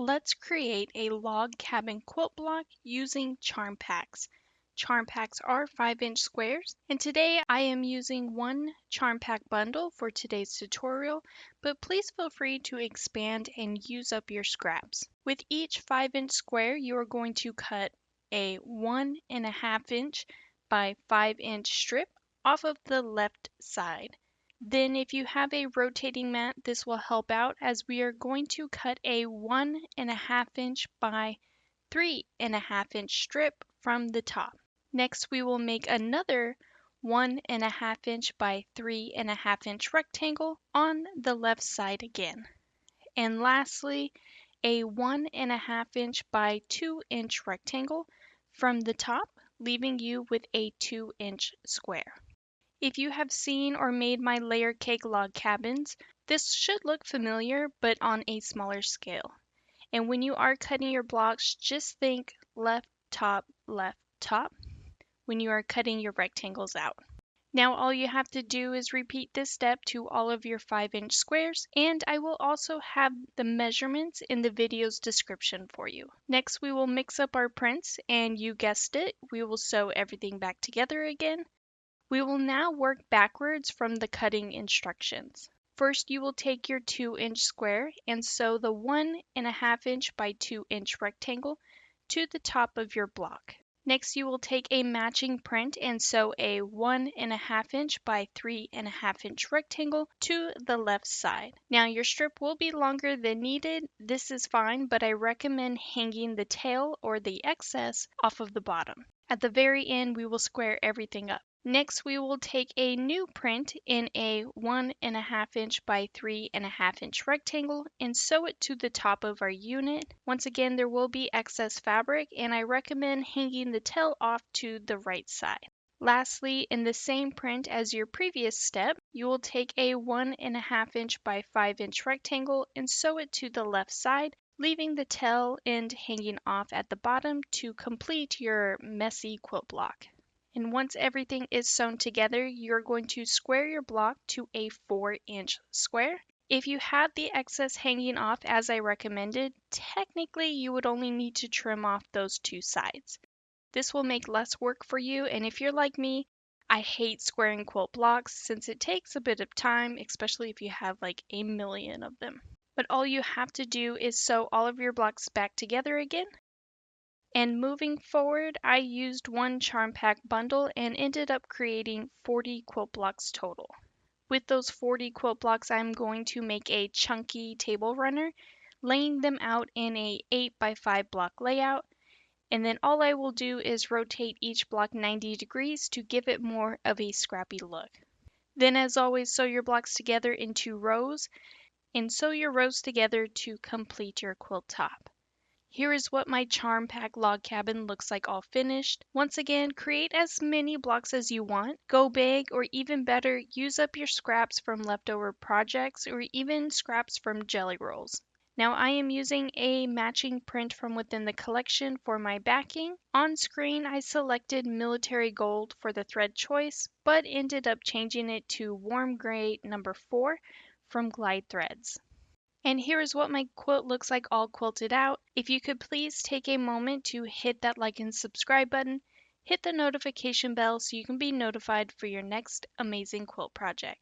Let's create a log cabin quilt block using charm packs. Charm packs are 5-inch squares, and today I am using one charm pack bundle for today's tutorial, but please feel free to expand and use up your scraps. With each 5-inch square, you are going to cut a 1.5-inch by 5-inch strip off of the left side. Then if you have a rotating mat, this will help out as we are going to cut a 1.5-inch by 3.5-inch strip from the top. Next, we will make another 1.5-inch by 3.5-inch rectangle on the left side again. And lastly, a 1.5-inch by 2-inch rectangle from the top, leaving you with a 2-inch square. If you have seen or made my layer cake log cabins, this should look familiar but on a smaller scale. And when you are cutting your blocks, just think left, top, when you are cutting your rectangles out. Now all you have to do is repeat this step to all of your 5-inch squares, and I will also have the measurements in the video's description for you. Next, we will mix up our prints, and you guessed it, we will sew everything back together again. We will now work backwards from the cutting instructions. First, you will take your 2-inch square and sew the 1.5-inch by 2-inch rectangle to the top of your block. Next, you will take a matching print and sew a 1.5-inch by 3.5-inch rectangle to the left side. Now, your strip will be longer than needed. This is fine, but I recommend hanging the tail or the excess off of the bottom. At the very end, we will square everything up. Next, we will take a new print in a 1.5-inch by 3.5-inch rectangle and sew it to the top of our unit. Once again, there will be excess fabric, and I recommend hanging the tail off to the right side. Lastly, in the same print as your previous step, you will take a 1.5-inch by 5-inch rectangle and sew it to the left side, leaving the tail end hanging off at the bottom to complete your messy quilt block. And once everything is sewn together, you're going to square your block to a 4-inch square. If you had the excess hanging off as I recommended, technically you would only need to trim off those two sides. This will make less work for you, and if you're like me, I hate squaring quilt blocks since it takes a bit of time, especially if you have like a million of them. But all you have to do is sew all of your blocks back together again. And moving forward, I used one charm pack bundle and ended up creating 40 quilt blocks total. With those 40 quilt blocks, I'm going to make a chunky table runner, laying them out in a 8x5 block layout. And then all I will do is rotate each block 90 degrees to give it more of a scrappy look. Then as always, sew your blocks together into rows and sew your rows together to complete your quilt top. Here is what my charm pack log cabin looks like all finished. Once again, create as many blocks as you want. Go big, or even better, use up your scraps from leftover projects or even scraps from jelly rolls. Now I am using a matching print from within the collection for my backing. On screen, I selected military gold for the thread choice, but ended up changing it to warm gray number 4 from Glide Threads. And here is what my quilt looks like all quilted out. If you could please take a moment to hit that like and subscribe button, hit the notification bell so you can be notified for your next amazing quilt project.